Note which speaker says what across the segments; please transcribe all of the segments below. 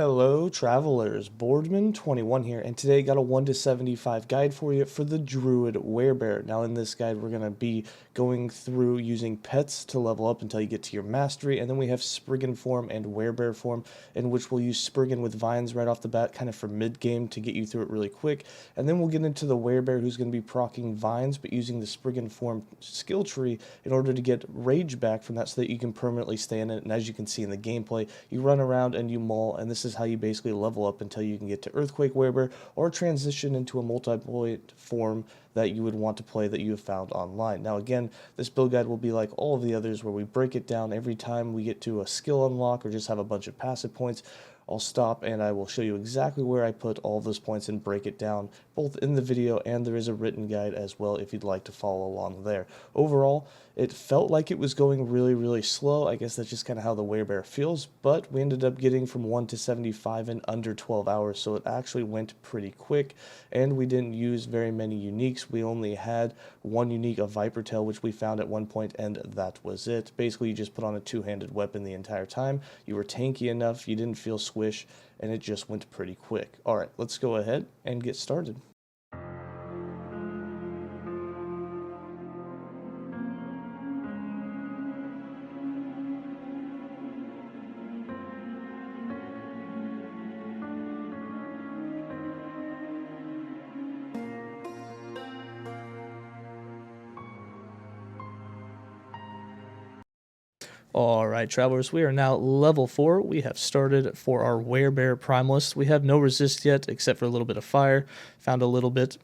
Speaker 1: Hello travelers, Boardman21 here, and today got a 1 to 75 guide for you for the Druid Werebear. Now in this guide we're going to be going through using pets to level up until you get to your mastery, and then we have Spriggan form and Werebear form, in which we'll use Spriggan with vines right off the bat, kind of for mid-game to get you through it really quick, and then we'll get into the Werebear who's going to be proccing vines, but using the Spriggan form skill tree in order to get rage back from that so that you can permanently stay in it, and as you can see in the gameplay, you run around and you maul, and this is how you basically level up until you can get to Earthquake Werebear or transition into a multi-point form that you would want to play that you have found online. Now again, this build guide will be like all of the others where we break it down every time we get to a skill unlock or just have a bunch of passive points. I'll stop and I will show you exactly where I put all of those points and break it down both in the video, and there is a written guide as well if you'd like to follow along there. Overall, it felt like it was going really slow. I guess that's just kind of how the Werebear feels, but we ended up getting from 1 to 75 in under 12 hours, so it actually went pretty quick, and we didn't use very many uniques. We only had one unique, a Viper Tail, which we found at one point, and that was it. Basically, you just put on a two-handed weapon the entire time. You were tanky enough, you didn't feel squish, and it just went pretty quick. Alright, let's go ahead and get started. Alright, travelers, we are now level 4. We have started for our Werebear Primalist. We have no resist yet, except for a little bit of fire. Found a little bit.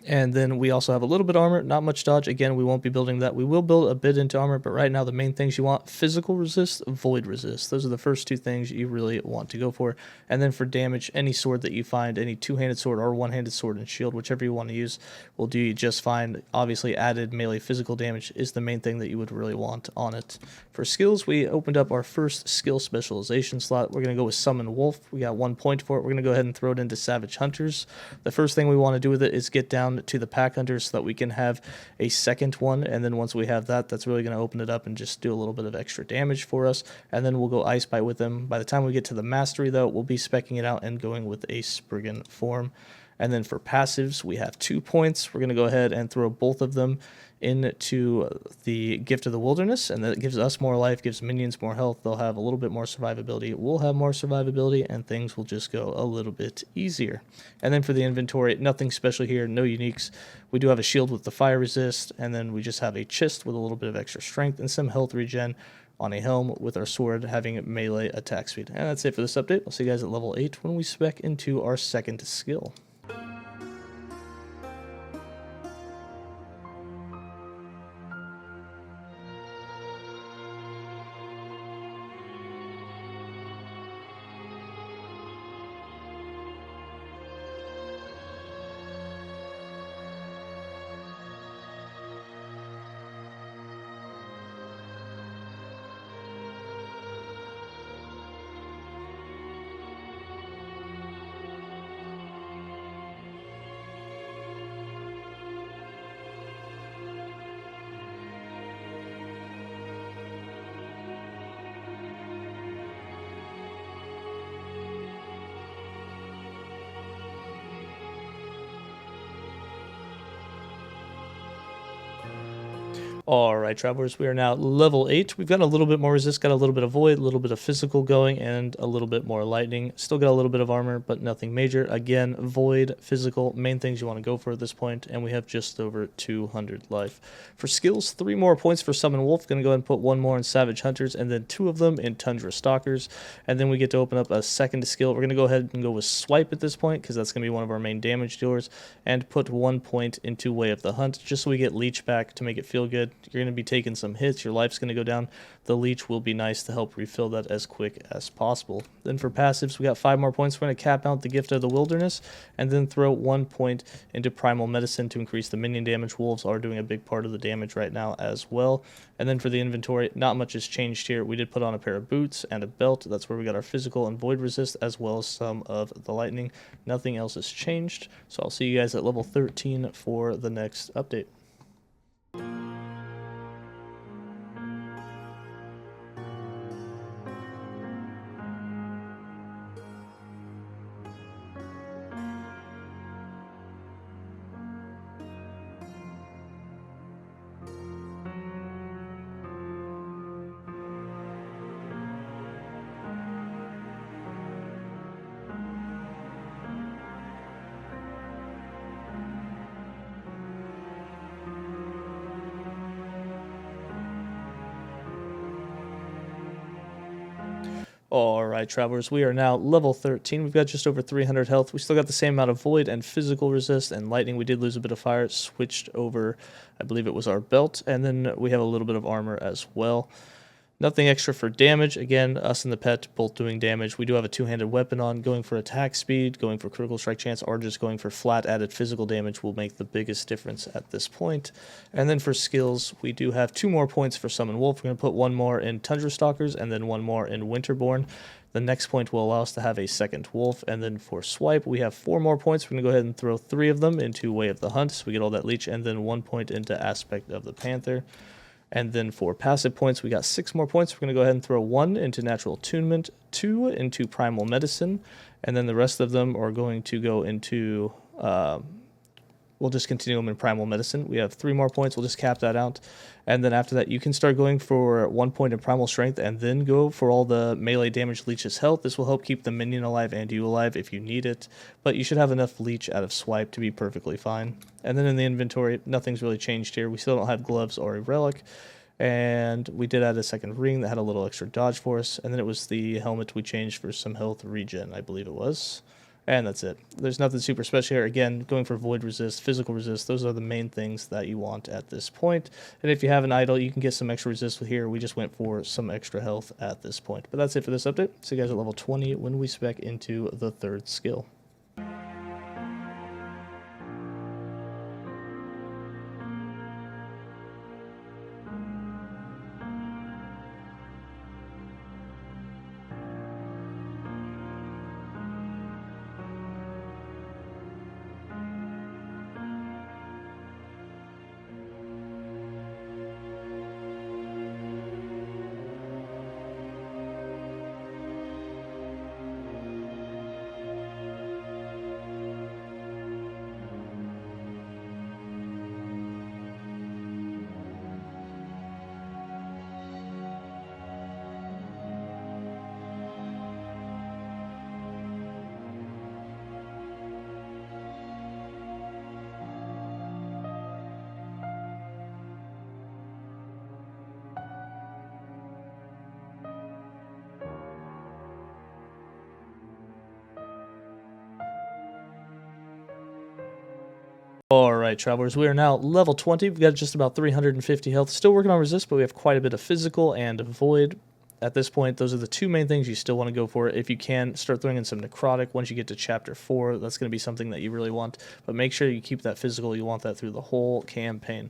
Speaker 1: And then we also have a little bit of armor, not much dodge. Again, we won't be building that. We will build a bit into armor, but right now the main things you want: physical resist, void resist. Those are the first two things you really want to go for. And then for damage, any sword that you find, any two-handed sword or one-handed sword and shield, whichever you want to use, will do you just fine. Obviously, added melee physical damage is the main thing that you would really want on it. For skills, we opened up our first skill specialization slot. We're going to go with Summon Wolf. We got 1 point for it. We're going to go ahead and throw it into Savage Hunters. The first thing we want to do with it is get down to the Pack Hunters so that we can have a second one, and then once we have that, that's really going to open it up and just do a little bit of extra damage for us, and then we'll go Ice Bite with them. By the time we get to the Mastery, though, we'll be speccing it out and going with a Spriggan form. And then for passives, we have 2 points. We're going to go ahead and throw both of them into the Gift of the Wilderness, and that gives us more life, gives minions more health. They'll have a little bit more survivability. We'll have more survivability, and things will just go a little bit easier. And then for the inventory, nothing special here, no uniques. We do have a shield with the fire resist, and then we just have a chest with a little bit of extra strength and some health regen on a helm with our sword having melee attack speed. And that's it for this update. I'll see you guys at level 8 when we spec into our second skill. Alright, travelers, we are now level 8. We've got a little bit more resist, got a little bit of void, a little bit of physical going, and a little bit more lightning. Still got a little bit of armor, but nothing major. Again, void, physical, main things you want to go for at this point, and we have just over 200 life. For skills, 3 more points for Summon Wolf. Going to go ahead and put 1 more in Savage Hunters, and then 2 of them in Tundra Stalkers. And then we get to open up a second skill. We're going to go ahead and go with Swipe at this point, because that's going to be one of our main damage dealers, and put 1 point into Way of the Hunt, just so we get Leech back to make it feel good. You're going to be taking some hits, your life's going to go down. The Leech will be nice to help refill that as quick as possible. Then for passives, we got 5 more points. We're going to cap out the Gift of the Wilderness, and then throw 1 point into Primal Medicine to increase the minion damage. Wolves are doing a big part of the damage right now as well. And then for the inventory, not much has changed here. We did put on a pair of boots and a belt. That's where we got our physical and void resist, as well as some of the lightning. Nothing else has changed, so I'll see you guys at level 13 for the next update. Alright, travelers, we are now level 13. We've got just over 300 health. We still got the same amount of void and physical resist and lightning. We did lose a bit of fire, switched over, I believe it was our belt, and then we have a little bit of armor as well. Nothing extra for damage. Again, us and the pet both doing damage. We do have a two-handed weapon on, going for attack speed, going for critical strike chance, or just going for flat added physical damage will make the biggest difference at this point. And then for skills, we do have 2 more points for Summon Wolf. We're going to put 1 more in Tundra Stalkers and then 1 more in Winterborn. The next point will allow us to have a second wolf. And then for swipe, we have 4 more points. We're going to go ahead and throw 3 of them into Way of the Hunt, so we get all that leech, and then 1 point into Aspect of the Panther. And then for passive points, we got 6 more points. We're going to go ahead and throw 1 into Natural Attunement, 2 into Primal Medicine, and then the rest of them are going to go into, we'll just continue them in Primal Medicine. We have 3 more points. We'll just cap that out. And then after that, you can start going for 1 point in Primal Strength and then go for all the melee damage leeches health. This will help keep the minion alive and you alive if you need it. But you should have enough leech out of swipe to be perfectly fine. And then in the inventory, nothing's really changed here. We still don't have gloves or a relic. And we did add a second ring that had a little extra dodge for us. And then it was the helmet we changed for some health regen, I believe it was. And that's it. There's nothing super special here. Again, going for void resist, physical resist, those are the main things that you want at this point. And if you have an idol, you can get some extra resist with here. We just went for some extra health at this point. But that's it for this update. See you guys at level 20 when we spec into the 3rd skill. Alright, travelers, we are now level 20. We've got just about 350 health. Still working on resist, but we have quite a bit of physical and void. At this point, those are the 2 main things you still want to go for. If you can, start throwing in some necrotic. Once you get to chapter 4, that's going to be something that you really want. But make sure you keep that physical. You want that through the whole campaign.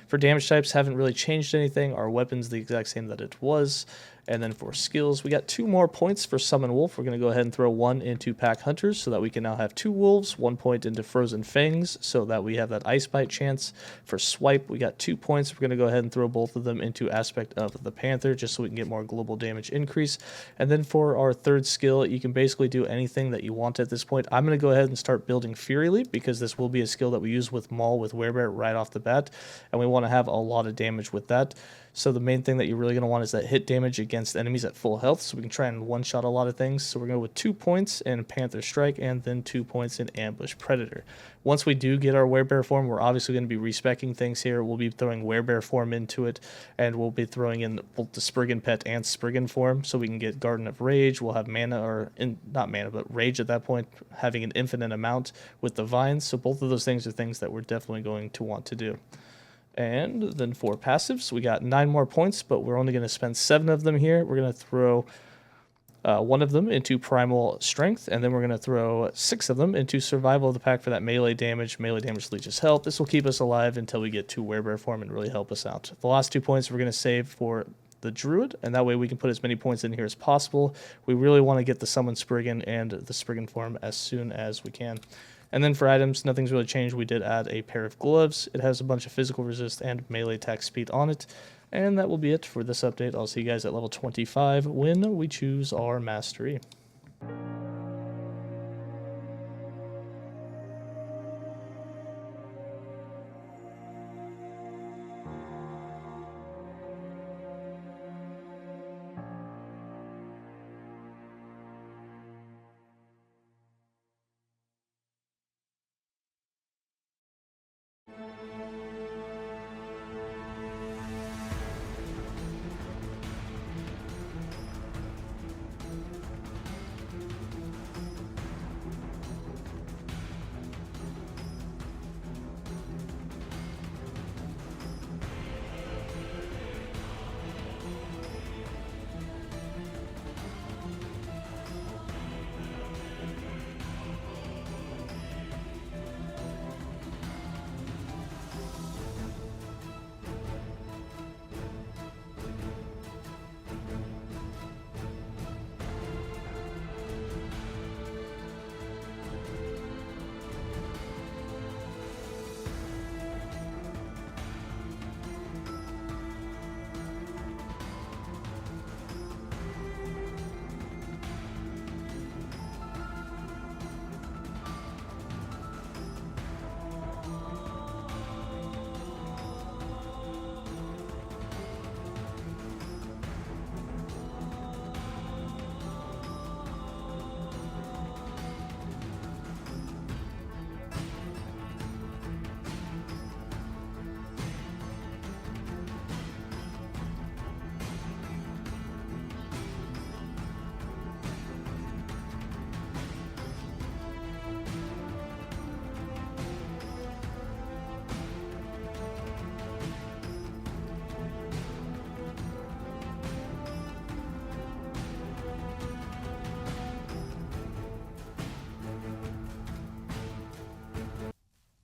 Speaker 1: For damage types, haven't really changed anything. Our weapon's the exact same that it was. And then for skills, we got 2 more points for Summon Wolf. We're going to go ahead and throw 1 into Pack Hunters so that we can now have 2 wolves, 1 point into Frozen Fangs so that we have that Ice Bite chance. For Swipe, we got 2 points. We're going to go ahead and throw both of them into Aspect of the Panther just so we can get more global damage increase. And then for our 3rd skill, you can basically do anything that you want at this point. I'm going to go ahead and start building Fury Leap because this will be a skill that we use with Maul with Werebear right off the bat, and we want to have a lot of damage with that. So the main thing that you're really going to want is that hit damage against enemies at full health, so we can try and one-shot a lot of things. So we're going to go with 2 points in Panther Strike and then 2 points in Ambush Predator. Once we do get our Werebear form, we're obviously going to be respecking things here. We'll be throwing Werebear form into it, and we'll be throwing in both the Spriggan pet and Spriggan form, so we can get Garden of Rage. We'll have mana, or not mana, but Rage at that point, having an infinite amount with the Vines. So both of those things are things that we're definitely going to want to do. And then for passives, we got 9 more points, but we're only going to spend 7 of them here. We're going to throw 1 of them into Primal Strength, and then we're going to throw 6 of them into Survival of the Pack for that melee damage leeches health. This will keep us alive until we get to Werebear form and really help us out. The last 2 points we're going to save for the Druid, and that way we can put as many points in here as possible. We really want to get the Summon Spriggan and the Spriggan form as soon as we can. And then for items, nothing's really changed. We did add a pair of gloves. It has a bunch of physical resist and melee attack speed on it. And that will be it for this update. I'll see you guys at level 25 when we choose our mastery.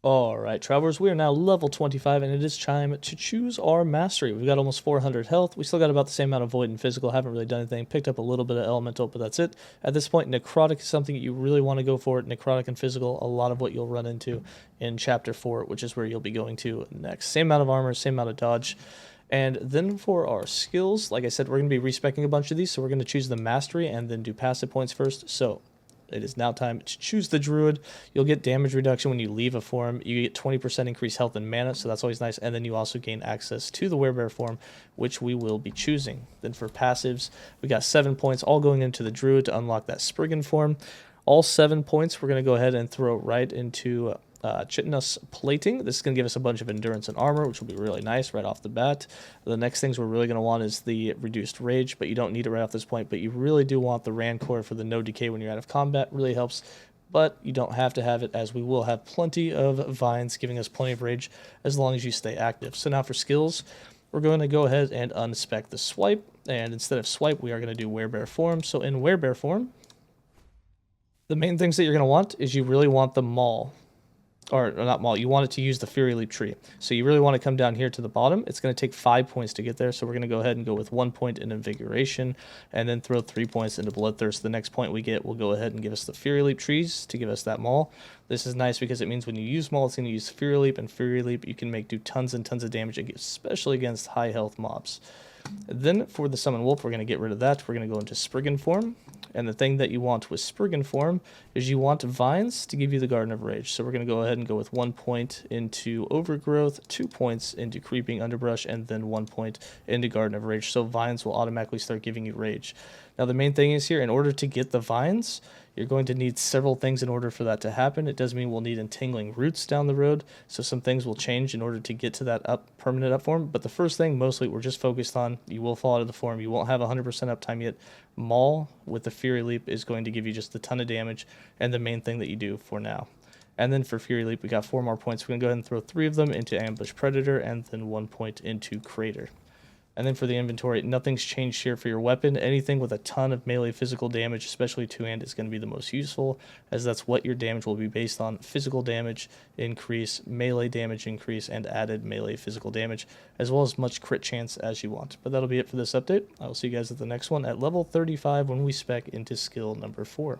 Speaker 1: Alright, Travelers, we are now level 25, and it is time to choose our mastery. We've got almost 400 health. We still got about the same amount of void and physical. Haven't really done anything. Picked up a little bit of elemental, but that's it. At this point, necrotic is something you really want to go for. Necrotic and physical, a lot of what you'll run into in Chapter 4, which is where you'll be going to next. Same amount of armor, same amount of dodge. And then for our skills, like I said, we're going to be respecking a bunch of these, so we're going to choose the mastery and then do passive points first. So it is now time to choose the Druid. You'll get damage reduction when you leave a form. You get 20% increased health and mana, so that's always nice. And then you also gain access to the Werebear form, which we will be choosing. Then for passives, we got 7 points, all going into the Druid to unlock that Spriggan form. All 7 points we're going to go ahead and throw right into chitinous plating. This is going to give us a bunch of endurance and armor, which will be really nice right off the bat. The next things we're really going to want is the reduced rage, but you don't need it right off this point. But you really do want the rancor for the no decay when you're out of combat. Really helps, but you don't have to have it, as we will have plenty of vines giving us plenty of rage as long as you stay active. So now for skills, we're going to go ahead and unspec the swipe, and instead of swipe we are going to do Werebear form. So in Werebear form, the main things that you're going to want is you really want the maul. Or not maul, you want it to use the Fury Leap tree. So you really want to come down here to the bottom. It's going to take 5 points to get there, so we're going to go ahead and go with 1 point in Invigoration, and then throw 3 points into Bloodthirst. The next point we get will go ahead and give us the Fury Leap trees to give us that maul. This is nice because it means when you use maul, it's going to use Fury Leap, and Fury Leap you can do tons and tons of damage, especially against high health mobs. Then for the Summon Wolf, we're going to get rid of that. We're going to go into Spriggan form. And the thing that you want with Spriggan form is you want vines to give you the Garden of Rage. So we're going to go ahead and go with 1 point into Overgrowth, 2 points into Creeping Underbrush, and then 1 point into Garden of Rage. So vines will automatically start giving you rage. Now the main thing is here, in order to get the vines, you're going to need several things in order for that to happen. It does mean we'll need entangling roots down the road, so some things will change in order to get to that permanent up form. But the first thing, mostly, we're just focused on, you will fall out of the form. You won't have 100% uptime yet. Maul with the Fury Leap is going to give you just a ton of damage, and the main thing that you do for now. And then for Fury Leap, we got 4 more points. We're going to go ahead and throw 3 of them into Ambush Predator, and then 1 point into Crater. And then for the inventory, nothing's changed here for your weapon. Anything with a ton of melee physical damage, especially two-hand, is going to be the most useful, as that's what your damage will be based on. Physical damage increase, melee damage increase, and added melee physical damage, as well as much crit chance as you want. But that'll be it for this update. I will see you guys at the next one at level 35 when we spec into skill number 4.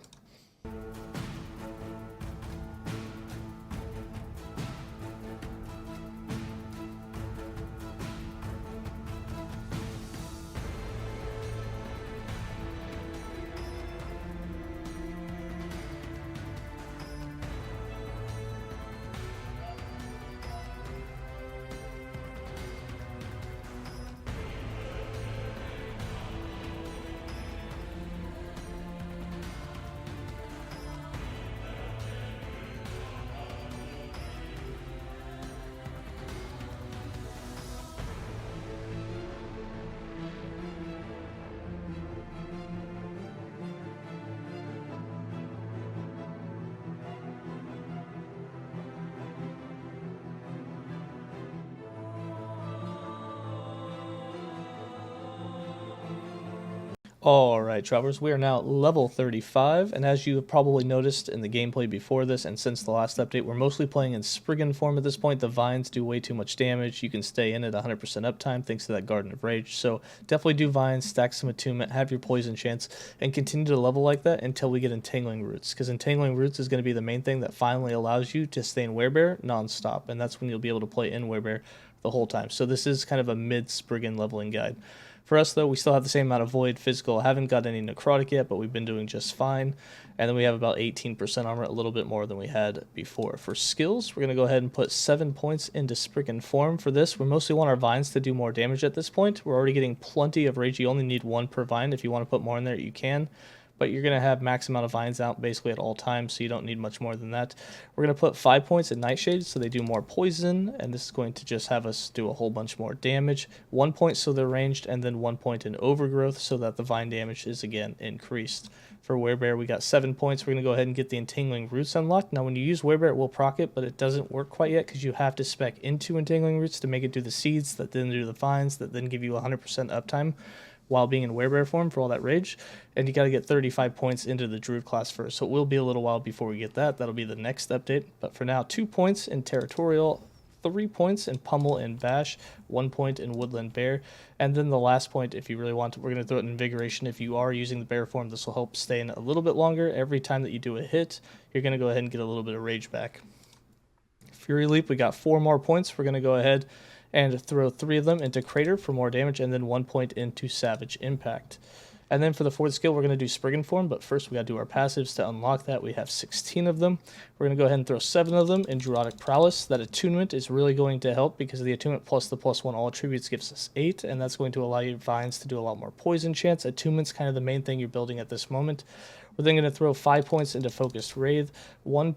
Speaker 1: Alright, Travelers, we are now level 35, and as you have probably noticed in the gameplay before this and since the last update, we're mostly playing in Spriggan form at this point. The vines do way too much damage. You can stay in at 100% uptime thanks to that Garden of Rage, so definitely do vines, stack some attunement, have your poison chance, and continue to level like that until we get entangling roots, because entangling roots is going to be the main thing that finally allows you to stay in Werebear non-stop, and that's when you'll be able to play in Werebear the whole time. So this is kind of a mid-Spriggan leveling guide. For us, though, we still have the same amount of void physical. Haven't got any necrotic yet, but we've been doing just fine. And then we have about 18% armor, a little bit more than we had before. For skills, we're going to go ahead and put 7 points into Spriggan form. For this, we mostly want our vines to do more damage at this point. We're already getting plenty of rage. You only need 1 per vine. If you want to put more in there, you can. But you're going to have max amount of vines out basically at all times, so you don't need much more than that. We're going to put 5 points in Nightshade, so they do more poison, and this is going to just have us do a whole bunch more damage. 1 point so they're ranged, and then 1 point in Overgrowth so that the vine damage is again increased. For Werebear, we got 7 points. We're going to go ahead and get the Entangling Roots unlocked. Now, when you use Werebear, it will proc it, but it doesn't work quite yet because you have to spec into Entangling Roots to make it do the seeds that then do the vines that then give you 100% uptime. while being in Werebear form for all that rage, and you got to get 35 points into the Druid class first, so it will be a little while before we get that. That'll be the next update, but for now, 2 points in Territorial, 3 points in Pummel and Bash, 1 point in Woodland Bear, and then the last point, if you really want to, we're going to throw it in Invigoration. If you are using the bear form, this will help stay in a little bit longer. Every time that you do a hit, you're going to go ahead and get a little bit of rage back. Fury Leap, we got 4 more points. We're going to go ahead and throw 3 of them into Crater for more damage, and then 1 point into Savage Impact. And then for the 4th skill, we're going to do Spriggan form, but first we got to do our passives to unlock that. We have 16 of them. We're going to go ahead and throw 7 of them in Druidic Prowess. That attunement is really going to help because the attunement plus the +1 all attributes gives us 8, and that's going to allow your vines to do a lot more poison chance. Attunement's kind of the main thing you're building at this moment. We're then going to throw 5 points into Focused Wraith, 3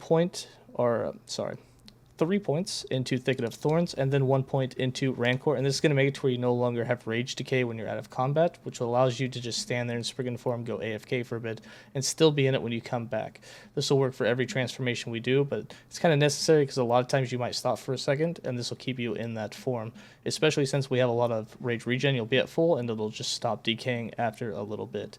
Speaker 1: points into Thicket of Thorns, and then 1 point into Rancor. And this is going to make it to where you no longer have Rage Decay when you're out of combat, which allows you to just stand there in Spriggan form, go AFK for a bit, and still be in it when you come back. This will work for every transformation we do, but it's kind of necessary because a lot of times you might stop for a second, and this will keep you in that form, especially since we have a lot of Rage Regen. You'll be at full, and it'll just stop decaying after a little bit.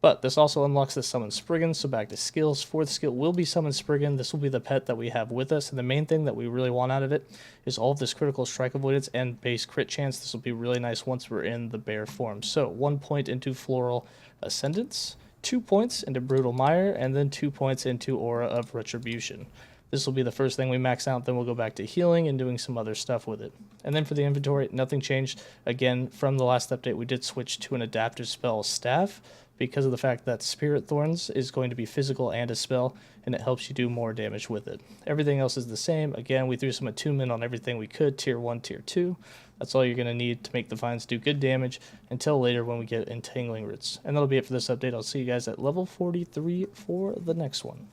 Speaker 1: But this also unlocks the Summon Spriggan, so back to skills. 4th skill will be Summon Spriggan. This will be the pet that we have with us, and the main thing that we really want out of it is all of this critical strike avoidance and base crit chance. This will be really nice once we're in the bear form. So 1 point into Floral Ascendance, 2 points into Brutal Mire, and then 2 points into Aura of Retribution. This will be the first thing we max out, then we'll go back to healing and doing some other stuff with it. And then for the inventory, nothing changed. Again, from the last update, we did switch to an adaptive spell, Staff, because of the fact that Spirit Thorns is going to be physical and a spell, and it helps you do more damage with it. Everything else is the same. Again, we threw some attunement on everything we could, tier 1, tier 2. That's all you're going to need to make the vines do good damage until later when we get Entangling Roots. And that'll be it for this update. I'll see you guys at level 43 for the next one.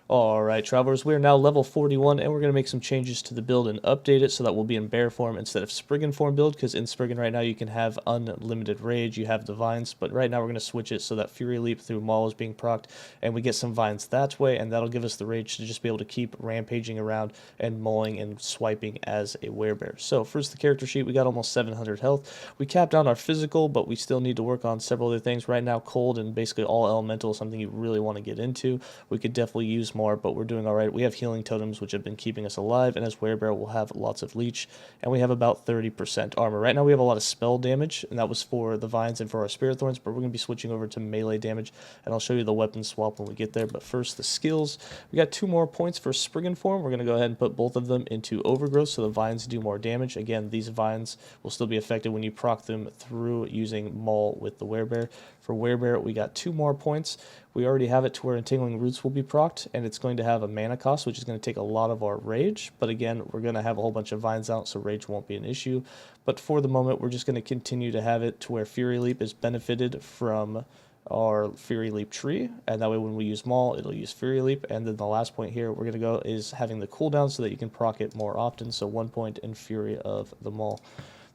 Speaker 1: Alright, Travelers, we are now level 41, and we're going to make some changes to the build and update it so that we'll be in bear form instead of Spriggan form build, because in Spriggan right now you can have unlimited rage, you have the vines, but right now we're going to switch it so that Fury Leap through Maul is being procced, and we get some vines that way, and that'll give us the rage to just be able to keep rampaging around and mauling and swiping as a werebear. So first, the character sheet, we got almost 700 health. We capped down our physical, but we still need to work on several other things. Right now, cold and basically all elemental is something you really want to get into. We could definitely use more, but we're doing alright. We have healing totems, which have been keeping us alive, and as werebear, we'll have lots of leech, and we have about 30% armor. Right now, we have a lot of spell damage, and that was for the vines and for our spirit thorns, but we're going to be switching over to melee damage, and I'll show you the weapon swap when we get there. But first, the skills. We got 2 more points for Spriggan form. We're going to go ahead and put both of them into overgrowth, so the vines do more damage. Again, these vines will still be affected when you proc them through using maul with the werebear. For werebear, we got 2 more points. We already have it to where Entangling Roots will be procced, and it's going to have a mana cost, which is going to take a lot of our rage. But again, we're going to have a whole bunch of vines out, so rage won't be an issue. But for the moment, we're just going to continue to have it to where Fury Leap is benefited from our Fury Leap tree, and that way when we use Maul, it'll use Fury Leap. And then the last point here we're going to go is having the cooldown so that you can proc it more often, so 1 point in Fury of the Maul.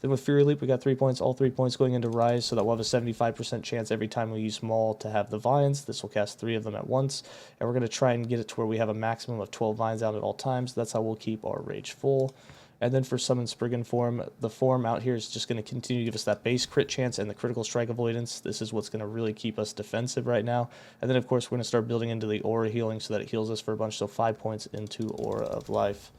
Speaker 1: Then with Fury Leap, we got 3 points, all 3 points going into Rise, so that we'll have a 75% chance every time we use Maul to have the vines. This will cast 3 of them at once, and we're going to try and get it to where we have a maximum of 12 vines out at all times. That's how we'll keep our rage full. And then for Summon Spriggan form, the form out here is just going to continue to give us that base crit chance and the critical strike avoidance. This is what's going to really keep us defensive right now. And then, of course, we're going to start building into the aura healing so that it heals us for a bunch, so 5 points into Aura of Life.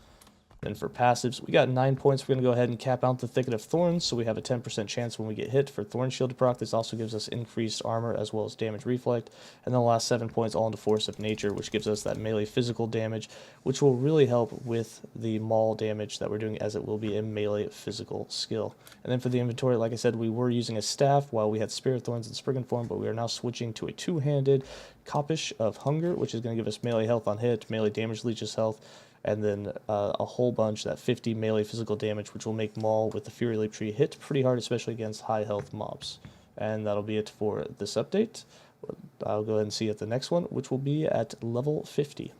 Speaker 1: Then for passives, we got 9 points. We're going to go ahead and cap out the Thicket of Thorns, so we have a 10% chance when we get hit for Thorn Shield to proc. This also gives us increased armor as well as damage reflect. And then the last 7 points all into Force of Nature, which gives us that melee physical damage, which will really help with the maul damage that we're doing, as it will be a melee physical skill. And then for the inventory, like I said, we were using a staff while we had Spirit Thorns and Spriggan form, but we are now switching to a two-handed 𝐓𝐢𝐦𝐦𝐞 of Hunger, which is going to give us melee health on hit, melee damage leeches health, and then a whole bunch, that 50 melee physical damage, which will make Maul with the Fury Leap tree hit pretty hard, especially against high health mobs. And that'll be it for this update. I'll go ahead and see you at the next one, which will be at level 50.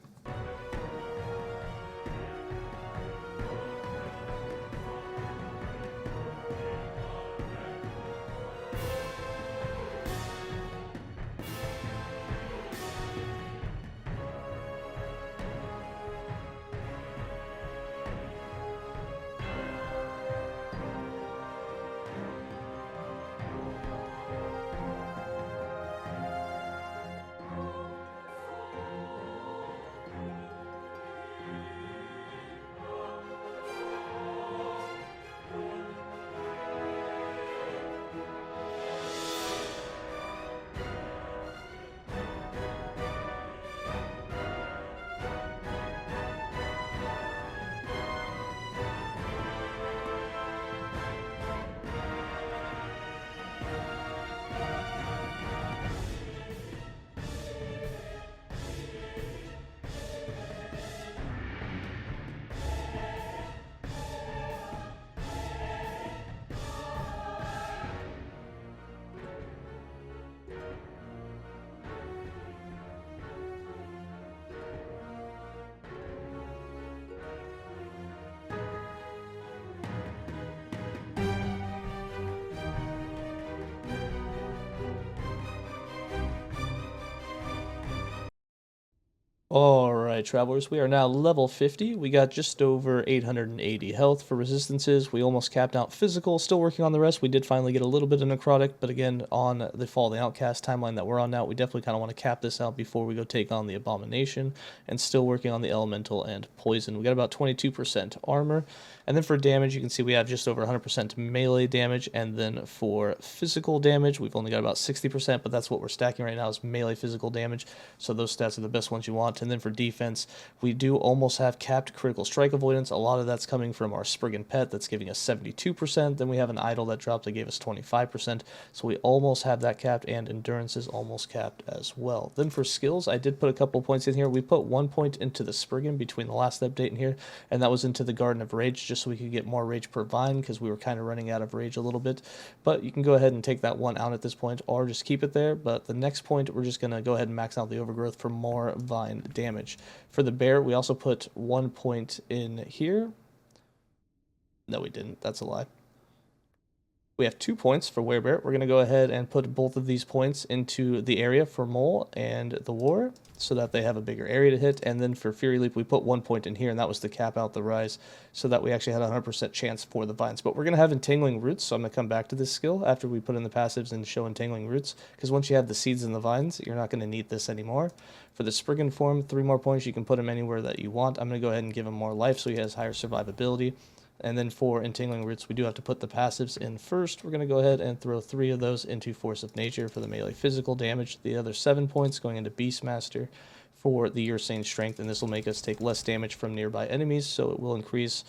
Speaker 1: Alright, travelers, we are now level 50. We got just over 880 health for resistances. We almost capped out physical, still working on the rest. We did finally get a little bit of necrotic, but again, on the Fall of the Outcast timeline that we're on now, we definitely kind of want to cap this out before we go take on the Abomination, and still working on the Elemental and Poison. We got about 22% armor, and then for damage, you can see we have just over 100% melee damage, and then for physical damage, we've only got about 60%, but that's what we're stacking right now is melee physical damage, so those stats are the best ones you want. And then for defense, we do almost have capped critical strike avoidance. A lot of that's coming from our Spriggan pet that's giving us 72%. Then we have an idol that dropped that gave us 25%. So we almost have that capped, and endurance is almost capped as well. Then for skills, I did put a couple points in here. We put 1 point into the Spriggan between the last update and here, and that was into the Garden of Rage, just so we could get more rage per vine, because we were kind of running out of rage a little bit. But you can go ahead and take that one out at this point, or just keep it there. But the next point, we're just going to go ahead and max out the overgrowth for more vine damage. For the bear, we also put 1 point in here. No, we didn't. That's a lie. We have 2 points for Werebear. We're going to go ahead and put both of these points into the area for Mole and the War, so that they have a bigger area to hit. And then for Fury Leap, we put 1 point in here, and that was to cap out the Rise, so that we actually had a 100% chance for the vines. But we're going to have Entangling Roots, so I'm going to come back to this skill after we put in the passives and show Entangling Roots, because once you have the seeds and the vines, you're not going to need this anymore. For the Spriggan form, 3 more points. You can put him anywhere that you want. I'm going to go ahead and give him more life, so he has higher survivability. And then for Entangling Roots, we do have to put the passives in first. We're going to go ahead and throw 3 of those into Force of Nature for the melee physical damage. The other 7 points going into Beastmaster for the 𝐒𝐮𝐬 strength, and this will make us take less damage from nearby enemies, so it will increase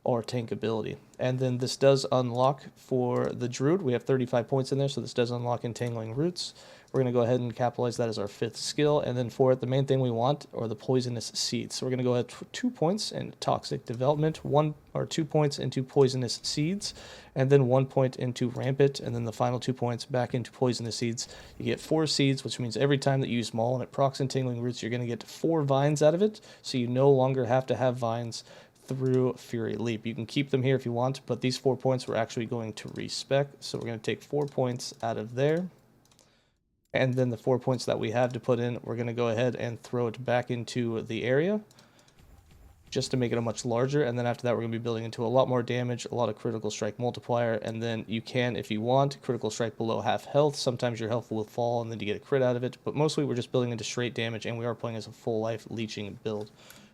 Speaker 1: our tank ability. And then this does unlock for the Druid. We have 35 points in there, so this does unlock Entangling Roots. We're going to go ahead and capitalize that as our 5th skill. And then for it, the main thing we want are the poisonous seeds. So we're going to go ahead 2 points in toxic development, 1 or 2 points into poisonous seeds, and then 1 point into rampant, and then the final 2 points back into poisonous seeds. You get 4 seeds, which means every time that you use Maul and it procs Entangling Roots, you're going to get 4 vines out of it. So you no longer have to have vines through Fury Leap. You can keep them here if you want, but these 4 points we're actually going to respec. So we're going to take 4 points out of there. And then the 4 points that we have to put in, we're going to go ahead and throw it back into the area. just to make it a much larger, and then after that we're going to be building into a lot more damage, a lot of critical strike multiplier, and then you can, if you want, critical strike below half health. Sometimes your health will fall and then you get a crit out of it, but mostly we're just building into straight damage, and we are playing as a full life leeching build.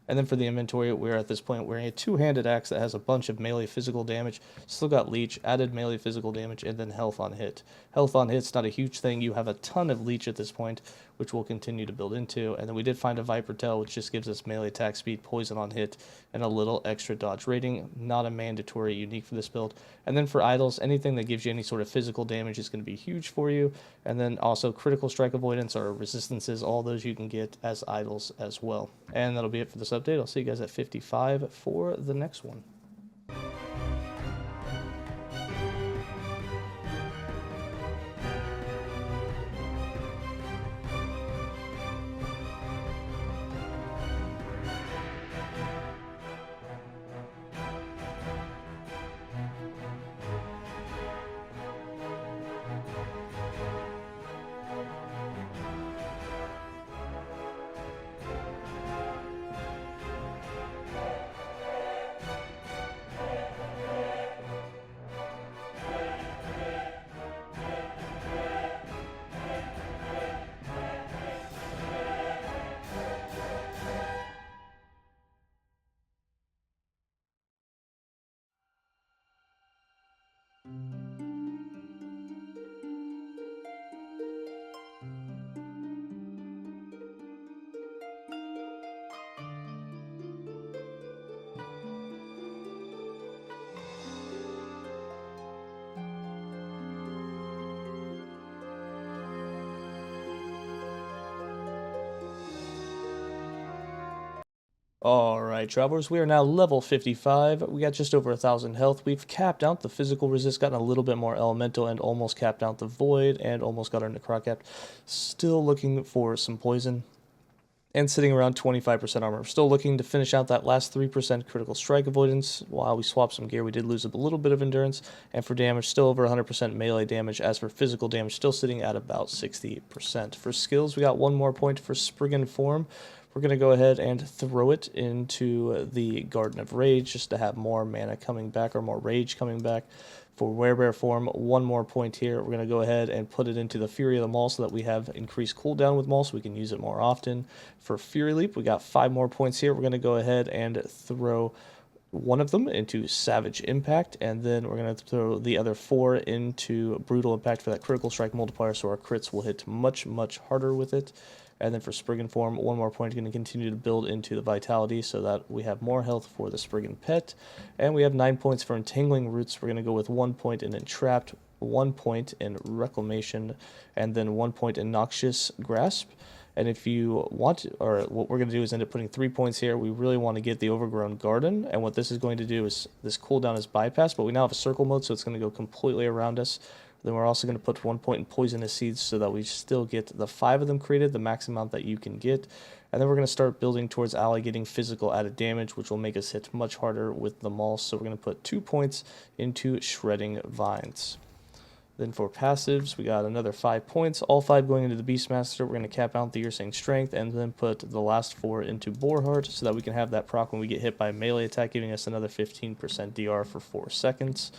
Speaker 1: And then for the inventory, we're at this point wearing a two-handed axe that has a bunch of melee physical damage. Still got leech, added melee physical damage, and then health on hit. Health on hit's not a huge thing. You have a ton of leech at this point, which we'll continue to build into. And then we did find a Viper Tail, which just gives us melee attack speed, poison on hit, and a little extra dodge rating. Not a mandatory unique for this build. And then for idols, anything that gives you any sort of physical damage is going to be huge for you. And then also critical strike avoidance or resistances, all those you can get as idols as well. And that'll be it for this update. I'll see you guys at 55 for the next one. Alright, travelers, we are now level 55. We got just over 1,000 health. We've capped out the physical resist, gotten a little bit more elemental, and almost capped out the void, and almost got our necrotic capped. Still looking for some poison, and sitting around 25% armor. Still looking to finish out that last 3% critical strike avoidance. While we swapped some gear, we did lose a little bit of endurance, and for damage, still over 100% melee damage. As for physical damage, still sitting at about 60%. For skills, we got one more point for Spriggan form. We're going to go ahead and throw it into the Garden of Rage just to have more mana coming back, or more rage coming back. For Werebear form, one more point here. We're going to go ahead and put it into the Fury of the Maul so that we have increased cooldown with Maul so we can use it more often. For Fury Leap, we got 5 more points here. We're going to go ahead and throw one of them into Savage Impact, and then we're going to throw the other 4 into Brutal Impact for that critical strike multiplier, so our crits will hit much, much harder with it. And then for Spriggan form, one more point, going to continue to build into the Vitality so that we have more health for the Spriggan pet. And we have 9 points for Entangling Roots. We're going to go with 1 point in Entrapped, 1 point in Reclamation, and then 1 point in Noxious Grasp. And if you want to, or what we're going to do is end up putting 3 points here. We really want to get the Overgrown Garden, and what this is going to do is this cooldown is bypassed, but we now have a circle mode, so it's going to go completely around us. Then we're also going to put 1 point in Poisonous Seeds so that we still get the 5 of them created, the max amount that you can get. And then we're going to start building towards ally getting physical added damage, which will make us hit much harder with the Maul. So we're going to put 2 points into Shredding Vines. Then for passives, we got another 5 points, all 5 going into the Beastmaster. We're going to cap out the Earsing Strength and then put the last 4 into Boarheart so that we can have that proc when we get hit by a melee attack, giving us another 15% DR for 4 seconds.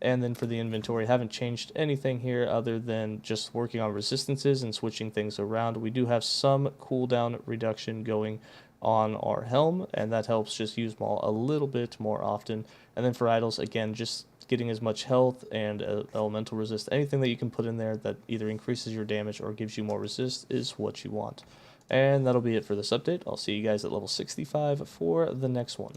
Speaker 1: And then for the inventory, haven't changed anything here other than just working on resistances and switching things around. We do have some cooldown reduction going on our helm, and that helps just use Maul a little bit more often. And then for idols, again, just getting as much health and elemental resist, anything that you can put in there that either increases your damage or gives you more resist is what you want. And that'll be it for this update. I'll see you guys at level 65 for the next one.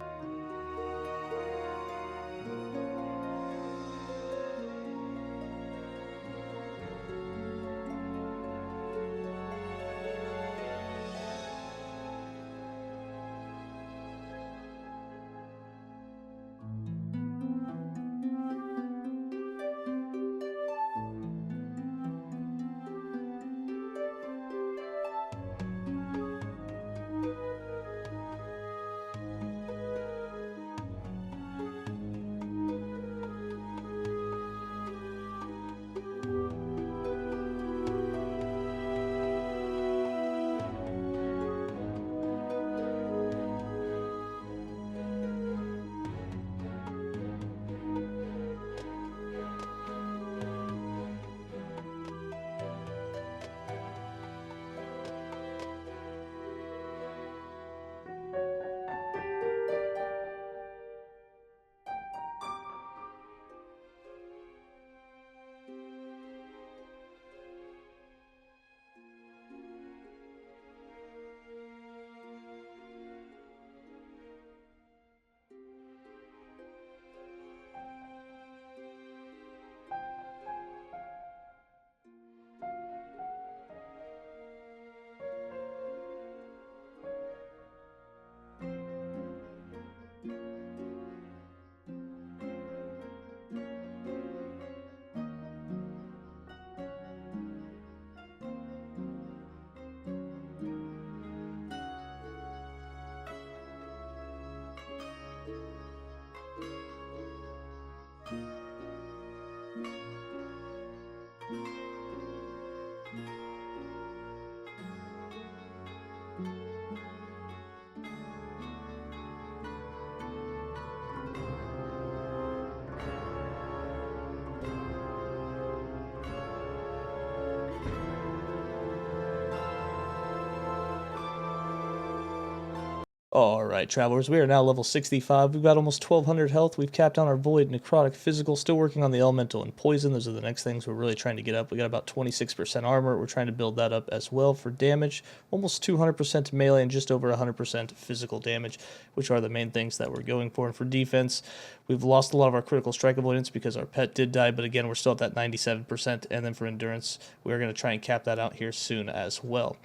Speaker 1: Alright, Travelers, we are now level 65. We've got almost 1200 health. We've capped down our Void, Necrotic, Physical, still working on the Elemental and Poison. Those are the next things we're really trying to get up. We got about 26% armor. We're trying to build that up as well for damage. Almost 200% melee and just over 100% physical damage, which are the main things that we're going for. And for defense, we've lost a lot of our critical strike avoidance because our pet did die, but again, we're still at that 97%. And then for endurance, we're going to try and cap that out here soon as well.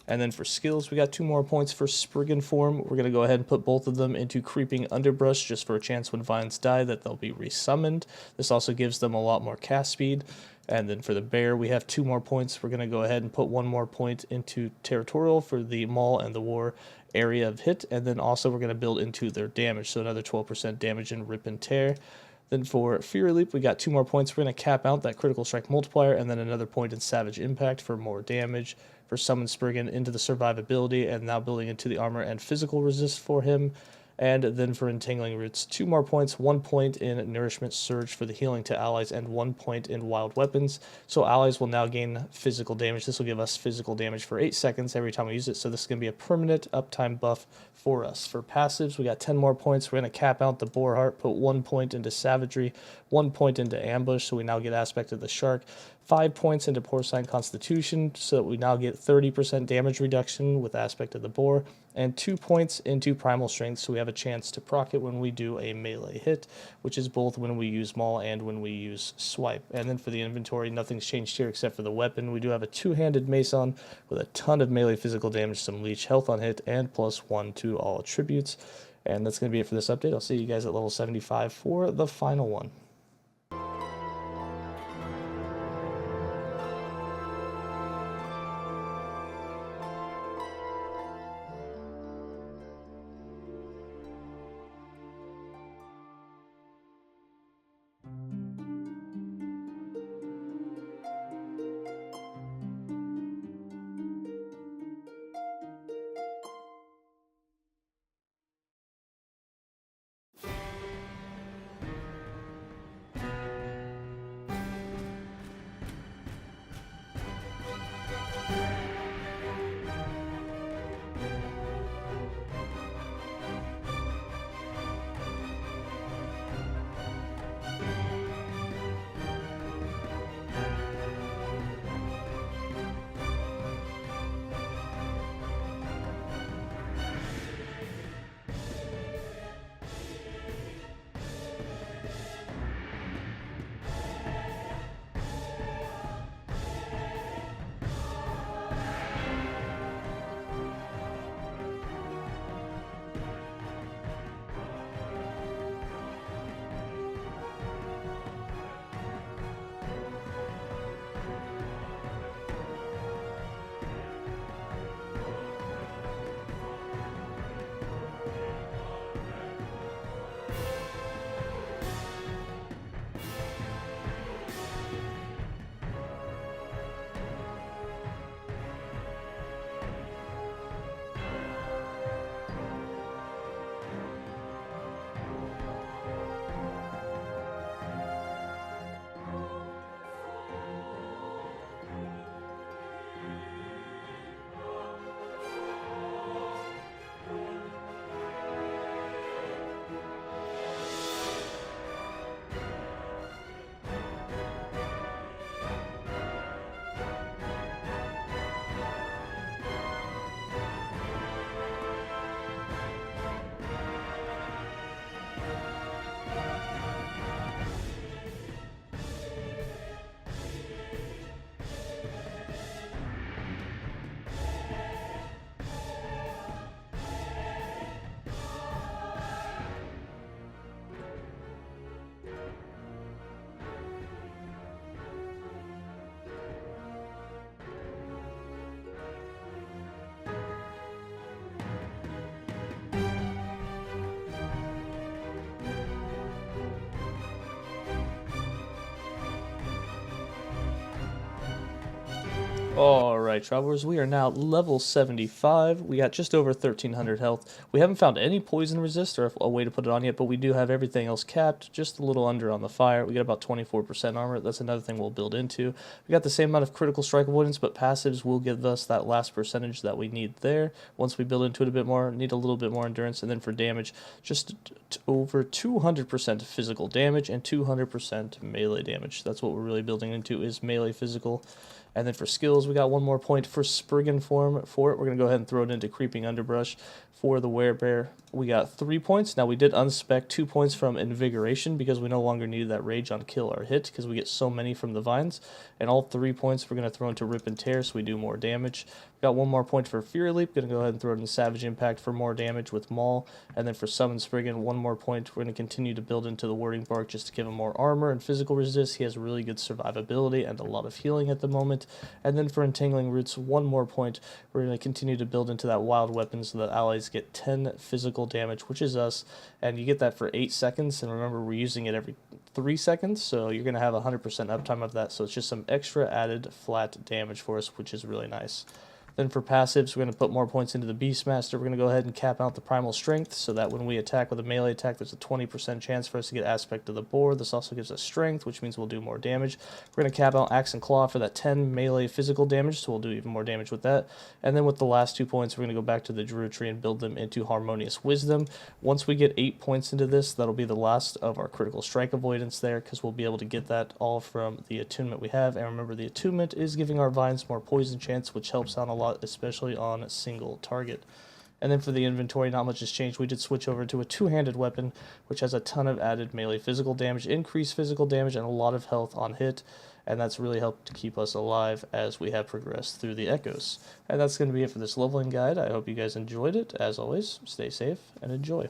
Speaker 1: And then for skills, we got 2 more points for Spriggan form. We're going to go ahead and put both of them into Creeping Underbrush just for a chance when vines die that they'll be resummoned. This also gives them a lot more cast speed. And then for the bear, we have 2 more points. We're going to go ahead and put 1 more point into Territorial for the Maul and the War area of hit. And then also we're going to build into their damage, so another 12% damage in Rip and Tear. Then for Fury Leap, we got 2 more points. We're going to cap out that critical strike multiplier and then another point in Savage Impact for more damage. For Summon Spriggan into the survivability and now building into the armor and physical resist for him. And then for Entangling Roots, 2 more points, 1 point in Nourishment Surge for the healing to allies and 1 point in Wild Weapons. So allies will now gain physical damage. This will give us physical damage for 8 seconds every time we use it. So this is going to be a permanent uptime buff for us. For passives, we got 10 more points. We're going to cap out the Boar Heart, put 1 point into Savagery, 1 point into Ambush, so we now get Aspect of the Shark, 5 points into Porcine Constitution, so that we now get 30% damage reduction with Aspect of the Boar, and 2 points into Primal Strength, so we have a chance to proc it when we do a melee hit, which is both when we use Maul and when we use Swipe. And then for the inventory, nothing's changed here except for the weapon. We do have a 2-handed mace on with a ton of melee physical damage, some leech health on hit, and +1 to all attributes. And that's going to be it for this update. I'll see you guys at level 75 for the final one. Alright, travelers, we are now level 75. We got just over 1300 health. We haven't found any poison resist or a way to put it on yet, but we do have everything else capped, just a little under on the fire. We got about 24% armor. That's another thing we'll build into. We got the same amount of critical strike avoidance, but passives will give us that last percentage that we need there. Once we build into it a bit more, need a little bit more endurance, and then for damage, just over 200% physical damage and 200% melee damage. That's what we're really building into, is melee physical. And then for skills, we got one more point for spriggan form for it. We're going to go ahead and throw it into creeping underbrush for the werebear. We got 3 points. Now we did unspec 2 points from invigoration because we no longer needed that rage on kill or hit because we get so many from the vines. And all 3 points we're going to throw into rip and tear so we do more damage. We got 1 more point for fury leap. Going to go ahead and throw it into savage impact for more damage with maul. And then for summon spriggan, 1 more point. We're going to continue to build into the warding bark just to give him more armor and physical resist. He has really good survivability and a lot of healing at the moment. And then for entangling roots, 1 more point. We're going to continue to build into that wild weapon so that allies get 10 physical damage, which is us, and you get that for 8 seconds, and remember we're using it every 3 seconds, so you're going to have 100% uptime of that, so it's just some extra added flat damage for us, which is really nice. Then for passives, we're going to put more points into the Beastmaster. We're going to go ahead and cap out the Primal Strength so that when we attack with a melee attack, there's a 20% chance for us to get Aspect of the Boar. This also gives us Strength, which means we'll do more damage. We're going to cap out Axe and Claw for that 10 melee physical damage, so we'll do even more damage with that. And then with the last 2 points, we're going to go back to the Druid Tree and build them into Harmonious Wisdom. Once we get 8 points into this, that'll be the last of our critical strike avoidance there, because we'll be able to get that all from the attunement we have. And remember, the attunement is giving our vines more poison chance, which helps out a lot, especially on a single target. And then for the inventory, not much has changed. We did switch over to a 2-handed weapon, which has a ton of added melee physical damage, increased physical damage, and a lot of health on hit. And that's really helped to keep us alive as we have progressed through the echoes. And that's going to be it for this leveling guide. I hope you guys enjoyed it. As always, stay safe and enjoy.